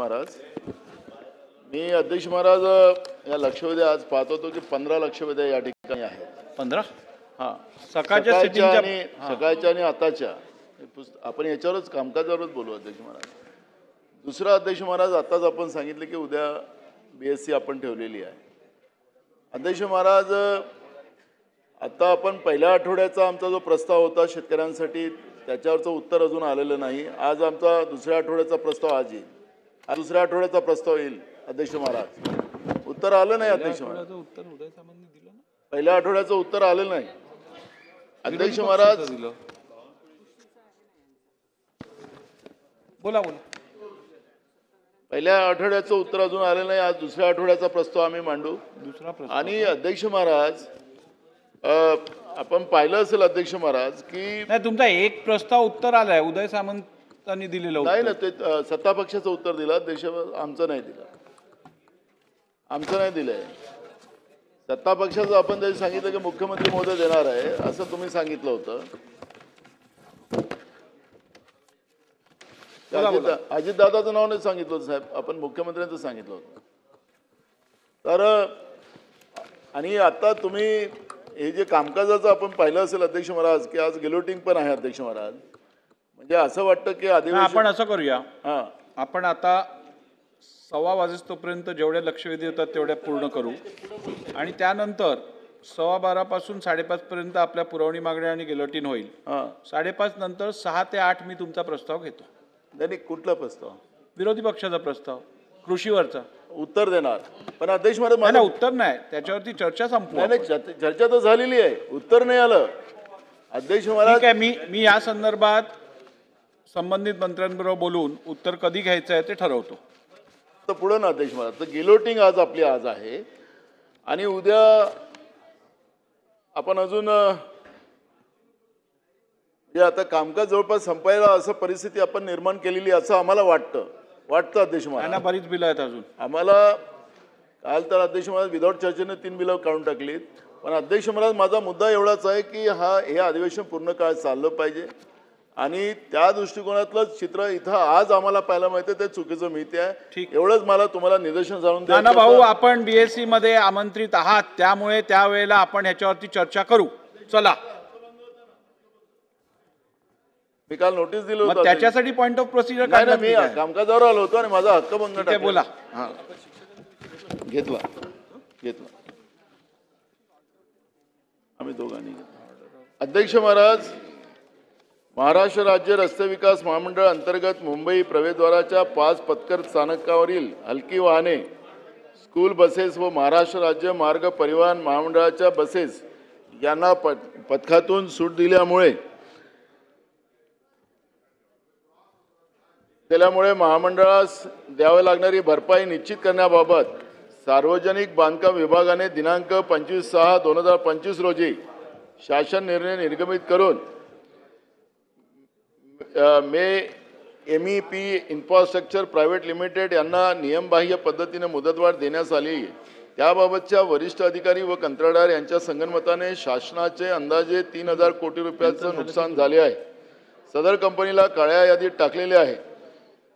महाराज, मी अध्यक्ष महाराज या लक्षवेधी आज पाहत होतो की 15 लक्षवेधी या ठिकाणी आहेत. 15 हां, सकाळच्या सकाळच्या आणि आताच्या आपण याच्यावरच कामकाजावरच बोलू. अध्यक्ष महाराज, दुसरा अध्यक्ष महाराज, आताच आपण सांगितले की उद्या BSc आपण ठेवलेली आहे. अध्यक्ष महाराज, आता आपण पहिल्या आठवड्याचा आमचा जो प्रस्ताव होता शेतकऱ्यांसाठी त्याच्यावरचं उत्तर अजून आलेलं नाही. आज आमचा दुसऱ्या आठवड्याचा प्रस्ताव आज येईल. आज दुसऱ्या आठवड्याचा प्रस्ताव येईल. अध्यक्ष महाराज, उत्तर आलं नाही. अध्यक्ष महाराज, पहिल्या आठवड्याचं उत्तर आलेलं नाही. अध्यक्ष महाराज, बोला. पहिल्या आठवड्याचं उत्तर अजून आलेलं नाही. आज दुसऱ्या आठवड्याचा प्रस्ताव आम्ही मांडू. आणि अध्यक्ष महाराज, आपण पाहिलं असेल अध्यक्ष महाराज की नाही, तुमचा एक प्रस्ताव उत्तर आलाय उदय सामंतांनी दिलेलं. नाही ना, ते सत्ता पक्षाचं उत्तर दिलं. अध्यक्ष, आमचं नाही दिलं. आमचं नाही दिलंय. सत्ता पक्षाचं आपण त्याची सांगितलं की मुख्यमंत्री महोदय देणार आहे असं तुम्ही सांगितलं होतं. अजितदादाचं नाव नाही सांगितलं होतं साहेब, आपण मुख्यमंत्र्यांचं सांगितलं होतं. तर आणि आता तुम्ही हे जे कामकाजाचं आपण पाहिलं असेल अध्यक्ष महाराज की आज गिलोटिंग पण आहे. अध्यक्ष महाराज, म्हणजे असं वाटतं की आपण असं करूया, आपण आता 1:15 वाजेपर्यंत जेवढ्या लक्षवेधी होतात तेवढ्या पूर्ण करू आणि त्यानंतर 12:15 पासून 5:30 पर्यंत आपल्या पुरवणी मागण्या आणि गिलोटिन होईल. 5:30 नंतर 6 ते 8 मी तुमचा प्रस्ताव घेतो. नाही, कुठला प्रस्ताव? विरोधी पक्षाचा प्रस्ताव, कृषीवरचा. उत्तर देणार. पण अध्यक्ष महाराज, मला उत्तर नाही, त्याच्यावरती चर्चा संपू. नाही, चर्चा तर झालेली आहे, उत्तर नाही आलं. अध्यक्ष महाराज, मी या संदर्भात संबंधित मंत्र्यांबरोबर बोलून उत्तर कधी घ्यायचं आहे ते ठरवतो. तर पुढे ना अध्यक्ष महाराज, तर गिलोटिंग आज आपली आज आहे आणि उद्या आपण अजून आता कामकाज जवळपास संपायला असं परिस्थिती आपण निर्माण केलेली असं आम्हाला वाटतं. अध्यक्ष महाराज, बरीच बिलं आहेत अजून आम्हाला. काल तर अध्यक्ष महाराज विदाऊट चर्चेने 3 बिलं काढून टाकलीत. पण अध्यक्ष महाराज, माझा मुद्दा एवढाच आहे की हे अधिवेशन पूर्ण काळ चाललं पाहिजे आणि त्या दृष्टिकोनातलं चित्र इथं आज आम्हाला पाहायला मिळतं ते चुकीचं मिळते आहे. एवढंच मला तुम्हाला निदर्शन जाणून द्या. भाऊ, आपण BSc मध्ये आमंत्रित आहात, त्यामुळे त्यावेळेला आपण ह्याच्यावरती चर्चा करू. चला, मी काल नोटीस दिलं होतं, त्याच्यासाठी पॉइंट ऑफ प्रोसिजर काय ना, मी कामकाजावर आलो होतो आणि माझा हक्कभंग टाकला. बोला. घेतला आम्ही दोघांनी. अध्यक्ष महाराज, महाराष्ट्र राज्य रस्ते विकास महामंडळ अंतर्गत मुंबई प्रवेशद्वाराच्या 5 पथकर स्थानकावरील हलकी वाहने, स्कूल बसेस व महाराष्ट्र राज्य मार्ग परिवहन महामंडळाच्या बसेस यांना पथकातून सूट दिल्यामुळे महामंडळास द्यावी लागणारी भरपाई निश्चित करण्याबाबत सार्वजनिक बांधकाम विभागाने दिनांक 25/6/2025 रोजी शासन निर्णय निर्गमित करून MEP इन्फ्रास्ट्रक्चर प्रायव्हेट लिमिटेड यांना नियमबाह्य पद्धतीने मुदतवाढ देण्यास आली. त्याबाबतच्या वरिष्ठ अधिकारी व कंत्राटदार यांच्या संगनमताने शासनाचे अंदाजे 3,000 कोटी रुपयाचं नुकसान झाले आहे. सदर कंपनीला काळ्या यादीत टाकलेले आहे.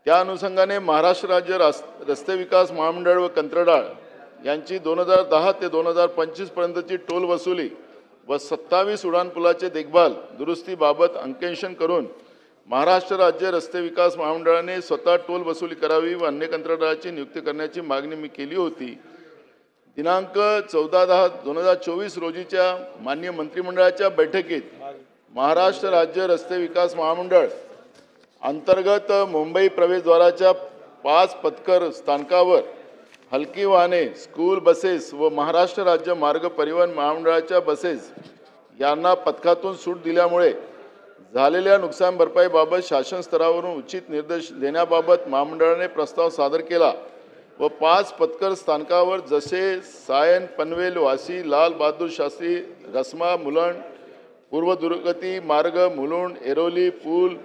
त्या अनुषंगाने महाराष्ट्र राज्य रस्ते विकास महामंडळ व कंत्राटदार यांची 2010 ते 2025 पर्यंतची टोल वसुली व 27 उड्डाणपुलाचे देखभाल दुरुस्तीबाबत अंकेक्षण करून महाराष्ट्र राज्य रस्ते विकास महामंडळाने स्वतः टोल वसुली करावी व अन्य कंत्राटदाराची नियुक्ती करण्याची मागणी मी केली होती. दिनांक 14/10/2024 रोजीच्या माननीय मंत्रिमंडळाच्या बैठकीत महाराष्ट्र राज्य रस्ते विकास महामंडळ अंतर्गत मुंबई प्रवेशद्वाराच्या 5 पथकर स्थानकावर हलकी वाहने, स्कूल बसेस व महाराष्ट्र राज्य मार्ग परिवहन महामंडळाच्या बसेस यांना पथकातून सूट दिल्यामुळे झालेल्या नुकसान भरपाईबाबत शासन स्तरावरून उचित निर्देश देण्याबाबत महामंडळाने प्रस्ताव सादर केला व 5 पथकर स्थानकावर जसे सायन, पनवेल, वाशी, लाल बहादूर शास्त्री, रस्मा, मुलुंड, पूर्व दुर्गती मार्ग मुलुंड, एरोली, पूल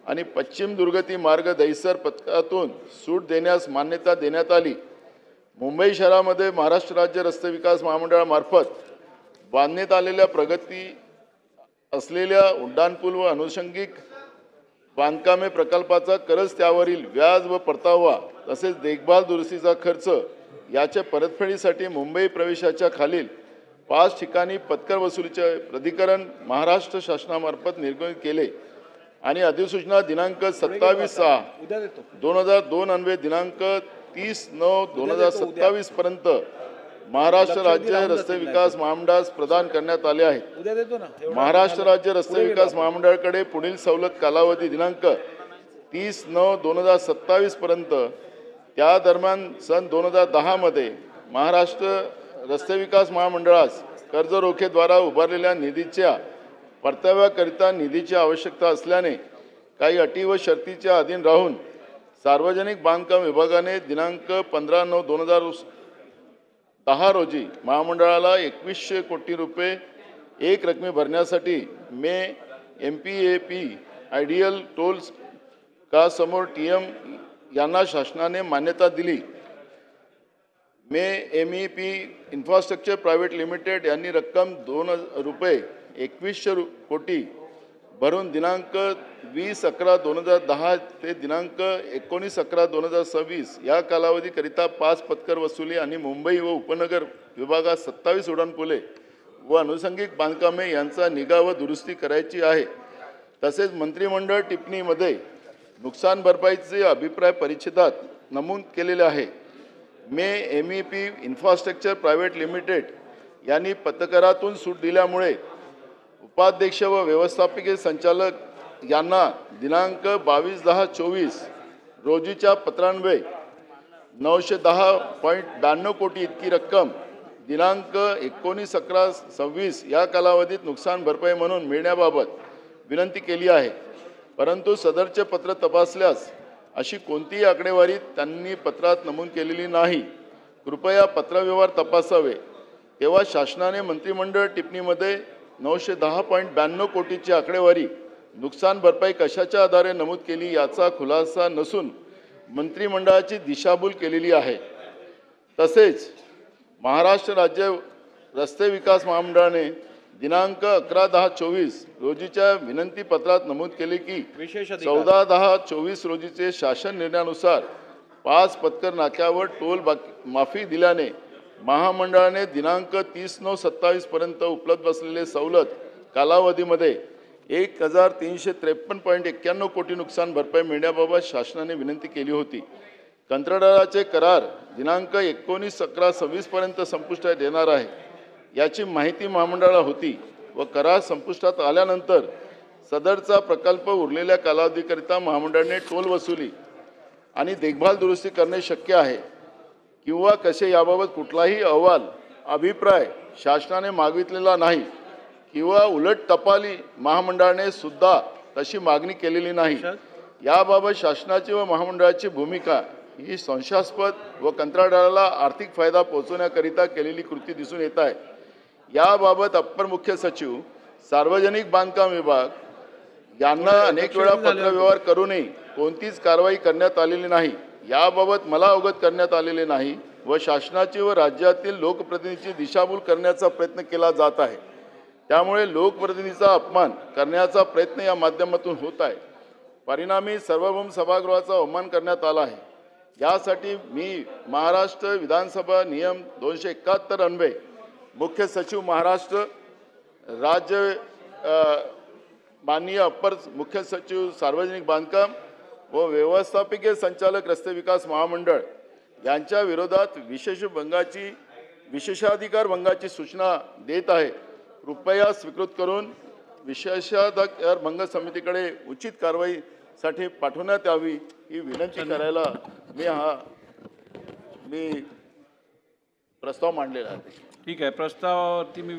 आणि पश्चिम दुर्गती मार्ग दहिसर पथकातून सूट देण्यास मान्यता देण्यात आली. मुंबई शहरामध्ये महाराष्ट्र राज्य रस्ते विकास महामंडळामार्फत बांधण्यात आलेल्या प्रगती असलेल्या उड्डाणपूल व अनुषंगिक बांधकामे प्रकल्पाचा करज त्यावरील व्याज व परतावा तसेच देखभाल दुरुस्तीचा खर्च याच्या परतफेडीसाठी मुंबई प्रवेशाच्या खालील 5 ठिकाणी पत्कर वसुलीचे प्राधिकरण महाराष्ट्र शासनामार्फत निर्गमित केले आणि अधिसूचना दिनांक 27/6/2002 अन्वये दिनांक 30/9/2027 पर्यंत महाराष्ट्र राज्य रस्ते विकास महामंडळास प्रदान करण्यात आले आहेत. महाराष्ट्र राज्य रस्ते विकास महामंडळाकडे पुढील सवलत कालावधी दिनांक 30/9/2027 पर्यंत त्या दरम्यान सन 2010 मध्ये महाराष्ट्र रस्ते विकास महामंडळास कर्ज रोखेद्वारा उभारलेल्या निधीच्या परताव्याकरिता निधीची आवश्यकता असल्याने काही अटी व शर्तीच्या अधीन राहून सार्वजनिक बांधकाम विभागाने दिनांक 15/9/2010 रोजी महामंडळाला 2100 कोटी रुपये एक रकमी भरण्यासाठी मे MPAP आयडियल टोल्स का समोर TM यांना शासनाने मान्यता दिली. मे MEP इन्फ्रास्ट्रक्चर प्रायव्हेट लिमिटेड यांनी रक्कम रुपये 2100 कोटी भरून दिनांक 20/11/2010 ते दिनांक 19/11/2026 या कालावधीकरिता 5 पत्कर वसुली आणि मुंबई व उपनगर विभागात 27 उड्डाणपुले व अनुषंगिक बांधकामे यांचा निगा व दुरुस्ती करायची आहे. तसेच मंत्रिमंडळ टिप्पणीमध्ये नुकसान भरपाईचे अभिप्राय परिच्छेदात नमूद केलेले आहे. मे MEP इन्फ्रास्ट्रक्चर प्रायव्हेट लिमिटेड यांनी पत्रकारातून सूट दिल्यामुळे उपाध्यक्ष व व्यवस्थापकीय संचालक यांना दिनांक 22/10/24 रोजीच्या पत्रान्वये 910.92 कोटी इतकी रक्कम दिनांक 19/11/26 या कालावधीत नुकसान भरपाई म्हणून मिळण्याबाबत विनंती केली आहे. परंतु सदरचे पत्र तपासल्यास अशी कोणतीही आकडेवारी त्यांनी पत्रात नमूद केलेली नाही. कृपया पत्रव्यवहार तपासावे. तेव्हा शासनाने मंत्रिमंडळ टिप्पणीमध्ये 910.92 कोटीची आकडेवारी नुकसान भरपाई कशाच्या आधारे नमूद केली याचा खुलासा नसून मंत्रिमंडळाची दिशाभूल केलेली आहे. तसेच महाराष्ट्र राज्य रस्ते विकास महामंडळाने दिनांक 11/10/24 रोजीच्या विनंती पत्रात नमूद केले की 14/10/24 रोजीचे शासन निर्णयानुसार 5 पत्कर नाक्यावर टोल माफी दिल्याने महामंडळाने दिनांक 30/9/27 पर्यंत उपलब्ध असलेले सवलत कालावधीमध्ये 1353.91 कोटी नुकसान भरपाई मिळण्याबाबत शासनाने विनंती केली होती. कंत्राटदाराचे करार दिनांक 19/11/26 पर्यंत संपुष्टात येणार आहे याची माहिती महामंडळाला होती व करार संपुष्टात आल्यानंतर सदरचा प्रकल्प उरलेल्या कालावधीकरिता महामंडळाने टोल वसुली आणि देखभाल दुरुस्ती करणे शक्य आहे किंवा कसे याबाबत कुठलाही अहवाल अभिप्राय शासनाने मागितलेला नाही किंवा उलट टपाली महामंडळाने सुद्धा तशी मागणी केलेली नाही. याबाबत शासनाची व महामंडळाची भूमिका ही संशयास्पद व कंत्राटदाराला आर्थिक फायदा पोहोचवण्याकरिता केलेली कृती दिसून येत आहे. याबाबत अप्पर मुख्य सचिव सार्वजनिक बांधकाम विभाग यांना अनेक वेळा पत्रव्यवहार करूनही कोणतीच कारवाई करण्यात आलेली नाही. याबाबत मला अवगत करण्यात आलेले नाही व शासनाची व राज्यातील लोकप्रतिनिधीची दिशाभूल करण्याचा प्रयत्न केला जात आहे. त्यामुळे लोकप्रतिनिधीचा अपमान करण्याचा प्रयत्न या माध्यमातून होत आहे. परिणामी सार्वभौम सभागृहाचा अवमान करण्यात आला आहे. यासाठी मी महाराष्ट्र विधानसभा नियम 271 अन्वये मुख्य सचिव महाराष्ट्र राज्य माननीय अप्पर मुख्य सचिव सार्वजनिक बांधकाम व व्यवस्थापकीय संचालक रस्ते विकास महामंडळ यांच्या विरोधात विशेषाधिकार भंगाची सूचना देत आहे. कृपया स्वीकृत करून विशेषाधिकार भंग समितीकडे उचित कारवाईसाठी पाठवण्यात यावी ही विनंती करायला मी प्रस्ताव मांडलेला आहे. ठीक आहे. प्रस्तावावरती मी